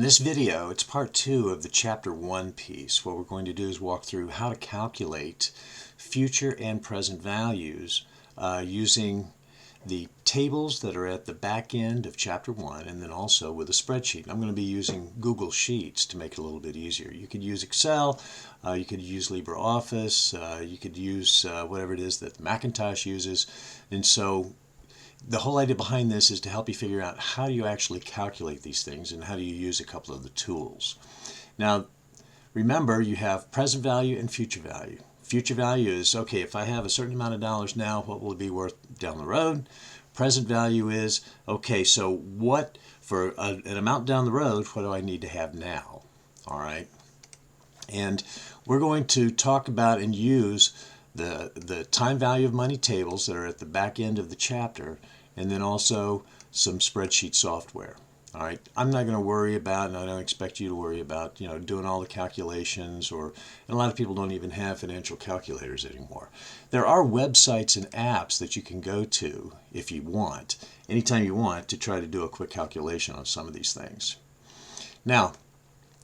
In this video, it's part 2 of the Chapter 1 piece. What we're going to do is walk through how to calculate future and present values using the tables that are at the back end of Chapter 1 and then also with a spreadsheet. I'm going to be using Google Sheets to make it a little bit easier. You could use Excel, you could use LibreOffice, you could use whatever it is that Macintosh uses. And so the whole idea behind this is to help you figure out how do you actually calculate these things and how do you use a couple of the tools. Now, remember, you have present value and future value. Future value is, okay, if I have a certain amount of dollars now, what will it be worth down the road? Present value is, okay, so what, for an amount down the road, what do I need to have now? All right. And we're going to talk about and use the time value of money tables that are at the back end of the chapter, and then also some spreadsheet software. All right, I'm not going to worry about, and I don't expect you to worry about, doing all the calculations, and a lot of people don't even have financial calculators anymore. There are websites and apps that you can go to if you want, anytime you want, to try to do a quick calculation on some of these things. Now,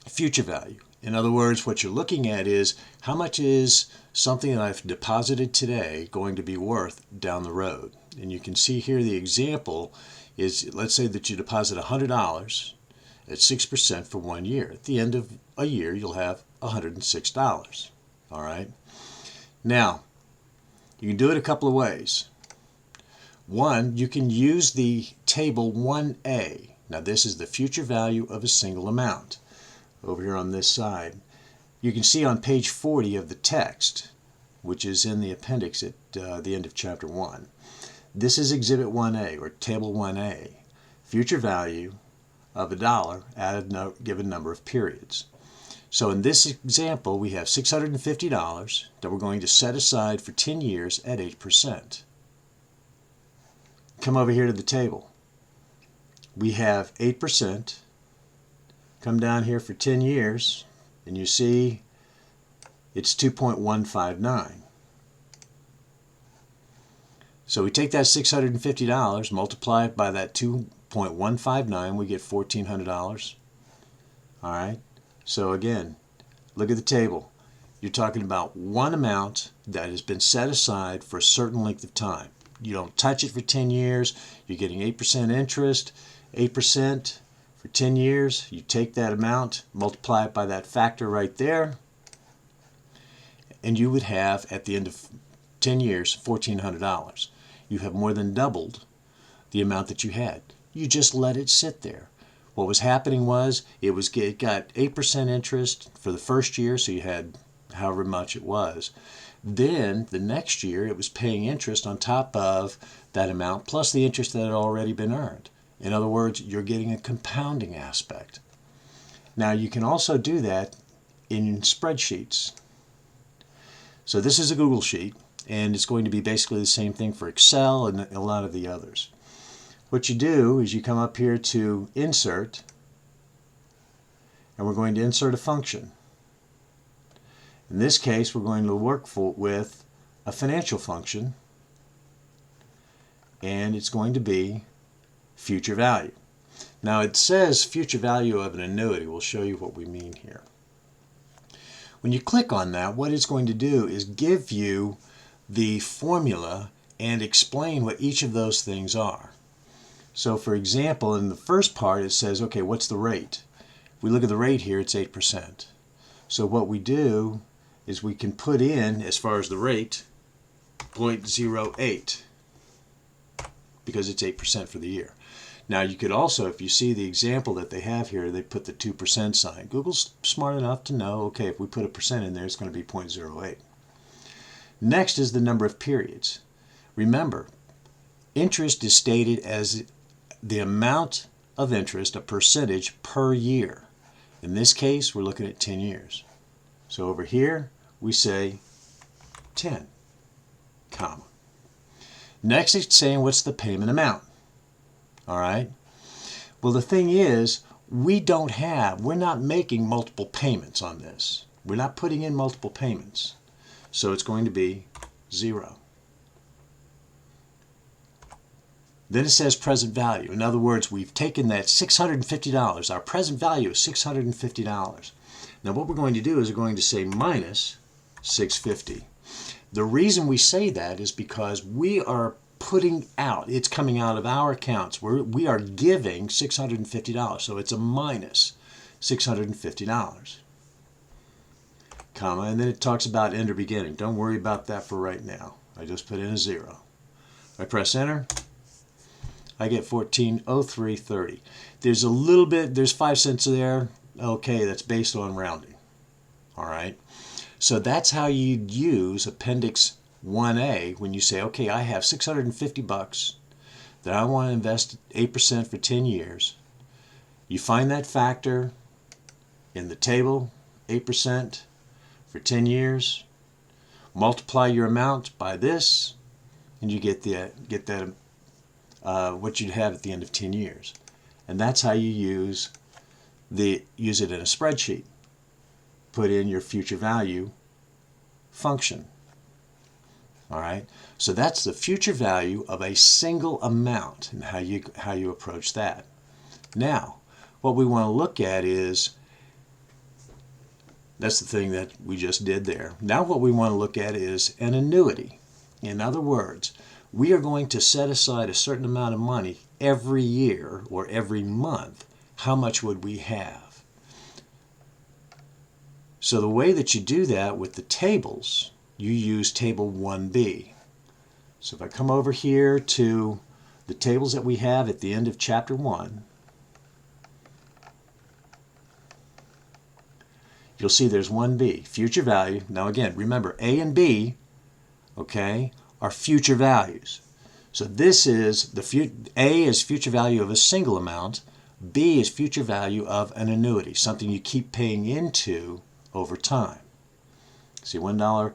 future value. In other words, what you're looking at is how much is something that I've deposited today going to be worth down the road. And you can see here the example is, let's say that you deposit $100 at 6% for 1 year. At the end of a year, you'll have $106. All right. Now, you can do it a couple of ways. One, you can use the table 1A. Now, this is the future value of a single amount. Over here on this side, you can see on page 40 of the text, which is in the appendix at the end of Chapter 1. This is Exhibit 1A, or Table 1A, future value of $1 at a given number of periods. So in this example, we have $650 that we're going to set aside for 10 years at 8%. Come over here to the table. We have 8%. Come down here for 10 years, and you see it's 2.159. So we take that $650, multiply it by that 2.159, we get $1,400. All right. So again, look at the table. You're talking about one amount that has been set aside for a certain length of time. You don't touch it for 10 years. You're getting 8% interest, 8%. For 10 years, you take that amount, multiply it by that factor right there, and you would have, at the end of 10 years, $1,400. You have more than doubled the amount that you had. You just let it sit there. What was happening was it got 8% interest for the first year, so you had however much it was. Then the next year, it was paying interest on top of that amount, plus the interest that had already been earned. In other words, you're getting a compounding aspect. Now, you can also do that in spreadsheets. So this is a Google Sheet, and it's going to be basically the same thing for Excel and a lot of the others. What you do is you come up here to Insert, and we're going to insert a function. In this case, we're going to work with a financial function, and it's going to be future value. Now it says future value of an annuity. We'll show you what we mean here. When you click on that, what it's going to do is give you the formula and explain what each of those things are. So for example, in the first part it says, okay, what's the rate? If we look at the rate here, it's 8%. So what we do is we can put in, as far as the rate, 0.08, because it's 8% for the year. Now you could also, if you see the example that they have here, they put the 2% sign. Google's smart enough to know, okay, if we put a percent in there, it's going to be 0.08. Next is the number of periods. Remember, interest is stated as the amount of interest, a percentage per year. In this case, we're looking at 10 years. So over here, we say 10, comma. Next, it's saying what's the payment amount. All right. Well, the thing is, we're not making multiple payments on this. We're not putting in multiple payments. So it's going to be 0. Then it says present value. In other words, we've taken that $650. Our present value is $650. Now what we're going to do is we're going to say minus $650. The reason we say that is because we are putting out, it's coming out of our accounts. We are giving $650. So it's a minus $650. Comma, and then it talks about end or beginning. Don't worry about that for right now. I just put in a 0. I press enter. I get 1403.30. There's a little bit, there's 5 cents there. Okay, that's based on rounding. All right. So that's how you'd use Appendix 1A when you say, okay, I have $650 that I want to invest 8% for 10 years. You find that factor in the table, 8% for 10 years. Multiply your amount by this, and you get that what you'd have at the end of 10 years. And that's how you use it in a spreadsheet. Put in your future value function. All right, so that's the future value of a single amount and how you approach that. Now, what we want to look at is, that's the thing that we just did there. Now what we want to look at is an annuity. In other words, we are going to set aside a certain amount of money every year or every month. How much would we have? So the way that you do that with the tables, you use table 1B. So if I come over here to the tables that we have at the end of chapter 1, you'll see there's 1B, future value. Now again, remember A and B, okay, are future values. So this is A is future value of a single amount, B is future value of an annuity, something you keep paying into over time. See, $1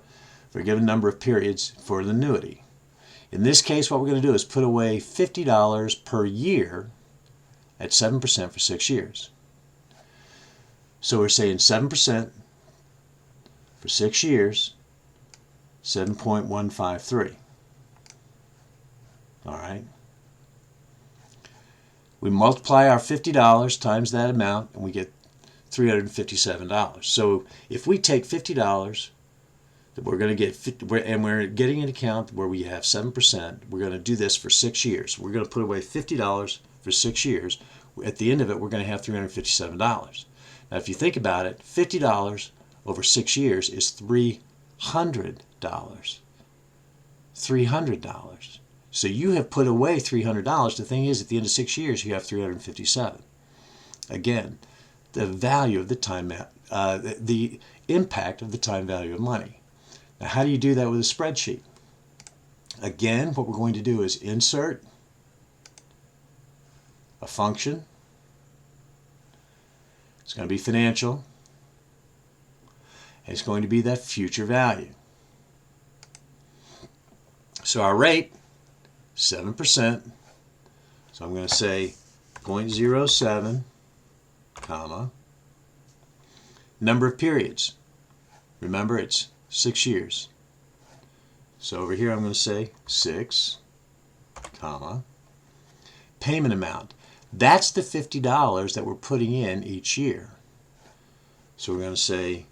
for a given number of periods for an annuity. In this case, what we're going to do is put away $50 per year at 7% for 6 years. So we're saying 7% for 6 years, 7.153. All right. We multiply our $50 times that amount, and we get $357. So if we take $50 that we're going to get, and we're getting an account where we have 7%, we're going to do this for 6 years. We're going to put away $50 for 6 years. At the end of it, we're going to have $357. Now, if you think about it, $50 over 6 years is $300. $300. So you have put away $300. The thing is, at the end of 6 years, you have $357. Again, the value of the time, the impact of the time value of money. Now, how do you do that with a spreadsheet? Again, what we're going to do is insert a function. It's going to be financial. And it's going to be that future value. So our rate, 7%. So I'm going to say 0.07, comma. Number of periods. Remember, it's 6 years. So over here I'm going to say 6, comma. Payment amount. That's the $50 that we're putting in each year. So we're going to say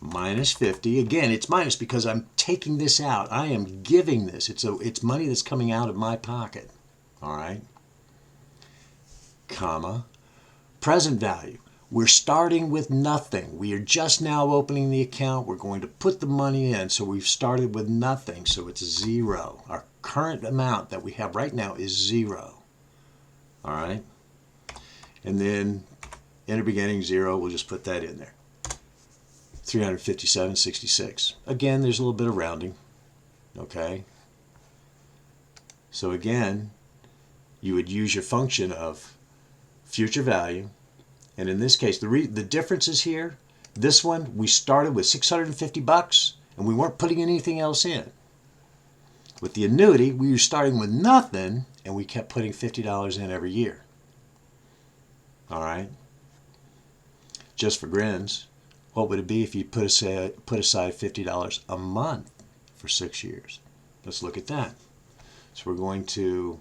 minus 50. Again, it's minus because I'm taking this out. I am giving this. It's money that's coming out of my pocket. All right. Comma. Present value. We're starting with nothing. We are just now opening the account. We're going to put the money in. So we've started with nothing. So it's 0. Our current amount that we have right now is 0. All right. And then in the beginning 0, we'll just put that in there. 357.66. Again, there's a little bit of rounding. Okay. So again, you would use your function of future value. And in this case, the difference is here. This one, we started with $650 and we weren't putting anything else in. With the annuity, we were starting with nothing and we kept putting $50 in every year. All right. Just for grins, what would it be if you put aside $50 a month for 6 years? Let's look at that. So we're going to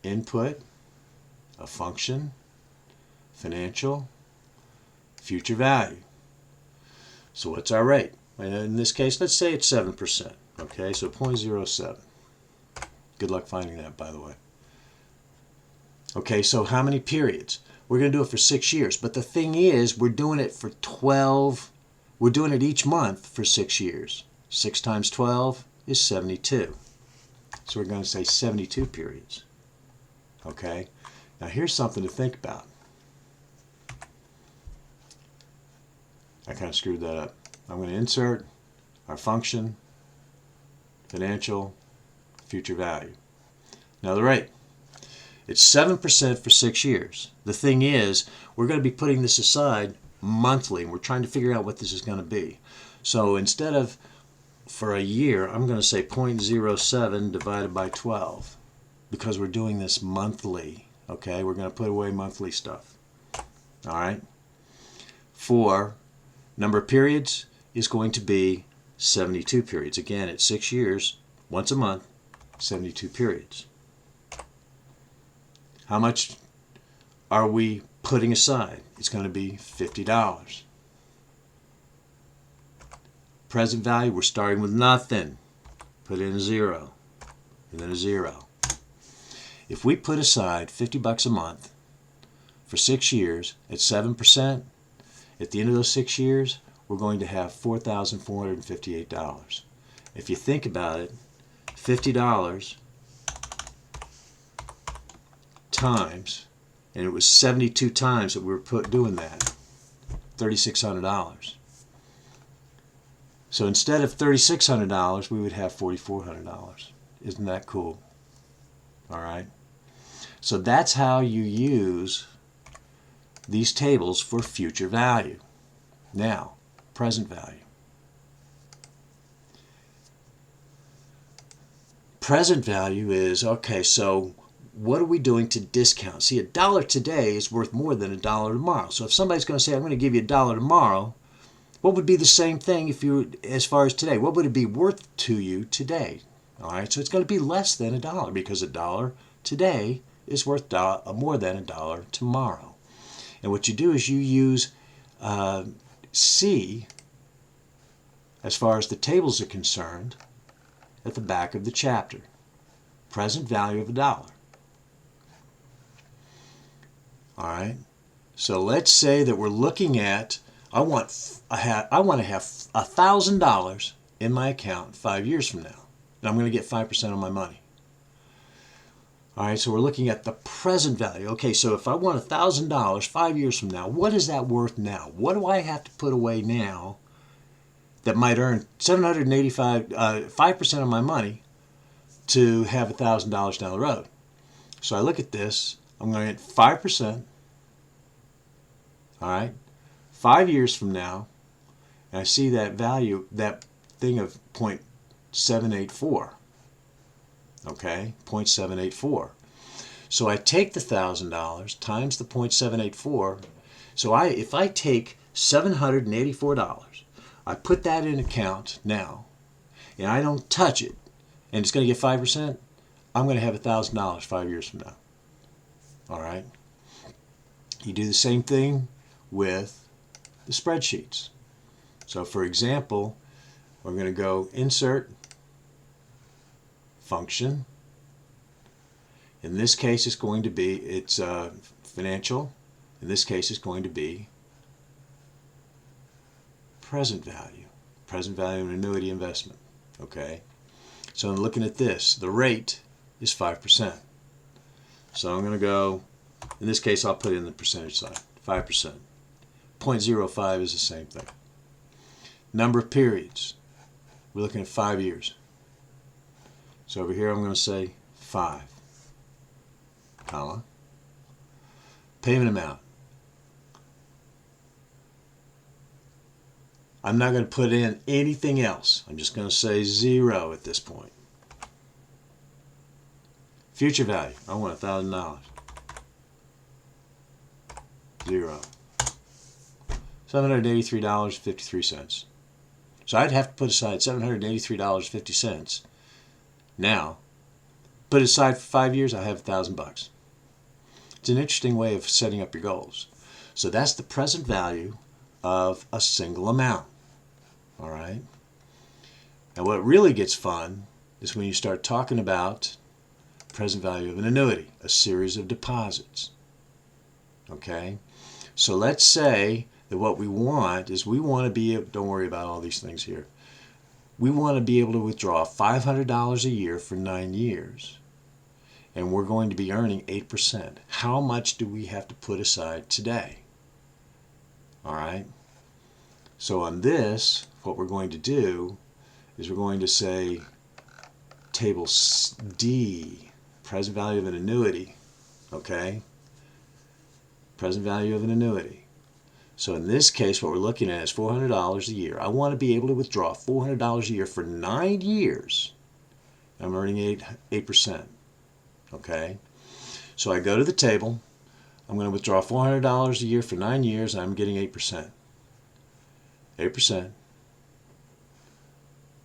input, a function, financial, future value. So what's our rate? In this case, let's say it's 7%. Okay, so 0.07. Good luck finding that, by the way. Okay, so how many periods? We're going to do it for 6 years. But the thing is, we're doing it for 12. We're doing it each month for 6 years. 6 times 12 is 72. So we're going to say 72 periods. Okay, now here's something to think about. I kind of screwed that up. I'm going to insert our function, financial, future value. Now the rate. It's 7% for 6 years. The thing is, we're going to be putting this aside monthly, and we're trying to figure out what this is going to be. So instead of for a year, I'm going to say 0.07 divided by 12 because we're doing this monthly. Okay, we're going to put away monthly stuff. All right. For number of periods is going to be 72 periods. Again, it's 6 years, once a month, 72 periods. How much are we putting aside? It's going to be $50. Present value, we're starting with nothing. Put in a 0, and then a 0. If we put aside $50 a month for 6 years at 7%, at the end of those 6 years, we're going to have $4,458. If you think about it, $50 times, and it was 72 times that we were doing that, $3,600. So instead of $3,600, we would have $4,400. Isn't that cool? All right. So that's how you use these tables for future value. Now, present value. Present value is, okay, so what are we doing to discount? See, $1 today is worth more than $1 tomorrow. So if somebody's going to say, I'm going to give you $1 tomorrow, what would be the same thing if you, as far as today? What would it be worth to you today? All right, so it's going to be less than $1 because $1 today is worth more than $1 tomorrow. And what you do is you use C, as far as the tables are concerned, at the back of the chapter. Present value of $1. All right. So let's say that we're looking at, I want to have $1,000 in my account 5 years from now, and I'm going to get 5% on my money. All right, so we're looking at the present value. Okay, so if I want $1,000 5 years from now, what is that worth now? What do I have to put away now that might earn 5% of my money to have $1,000 down the road? So I look at this. I'm going to get 5%. All right, 5 years from now, and I see that value, that thing of 0.784. Okay, 0.784. So I take the $1,000 times the 0.784. So if I take $784, I put that in account now, and I don't touch it, and it's going to get 5%, I'm going to have $1,000 5 years from now. All right. You do the same thing with the spreadsheets. So for example, we're going to go insert, function. In this case, it's going to be, it's financial. In this case, it's going to be present value of an annuity investment. Okay. So I'm looking at this. The rate is 5%. So I'm going to go, in this case, I'll put in the percentage sign, 5%. 0.05 is the same thing. Number of periods. We're looking at 5 years. So over here I'm going to say 5, comma, payment amount. I'm not going to put in anything else. I'm just going to say 0 at this point. Future value. I want $1,000. 0. $783.53. So I'd have to put aside $783.50 now. put it aside for 5 years, I have $1,000. It's an interesting way of setting up your goals. So that's the present value of a single amount. All right. Now what really gets fun is when you start talking about present value of an annuity, a series of deposits. Okay. So let's say that what we want is we want to be, don't worry about all these things here. We want to be able to withdraw $500 a year for 9 years. And we're going to be earning 8%. How much do we have to put aside today? All right. So on this, what we're going to do is we're going to say table D, present value of an annuity. Okay. Present value of an annuity. So in this case, what we're looking at is $400 a year. I want to be able to withdraw $400 a year for 9 years. I'm earning 8%. Okay. So I go to the table. I'm going to withdraw $400 a year for 9 years, and I'm getting 8%. 8%.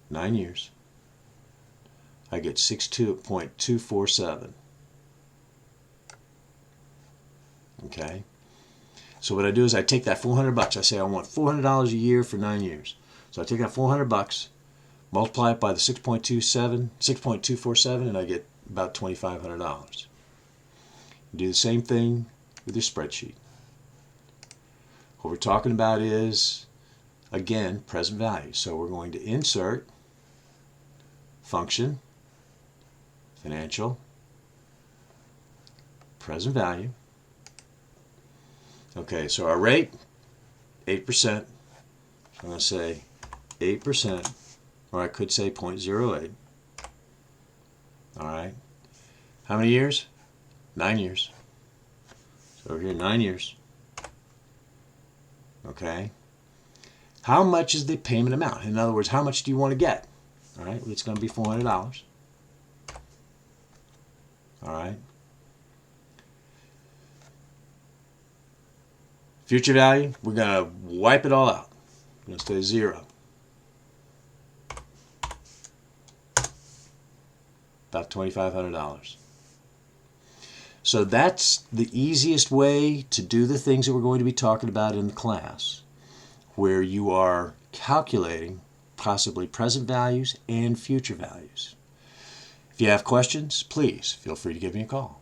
9 years. I get 62.247. Okay. So what I do is I take that $400. I say I want $400 a year for 9 years. So I take that $400, multiply it by the 6.247, and I get about $2,500. Do the same thing with your spreadsheet. What we're talking about is, again, present value. So we're going to insert function, financial, present value. Okay, so our rate, 8%. So I'm going to say 8%, or I could say 0.08. All right. How many years? 9 years. So over here, 9 years. Okay. How much is the payment amount? In other words, how much do you want to get? All right. It's going to be $400. All right. Future value, we're going to wipe it all out. We're going to stay 0. About $2,500. So that's the easiest way to do the things that we're going to be talking about in the class, where you are calculating possibly present values and future values. If you have questions, please feel free to give me a call.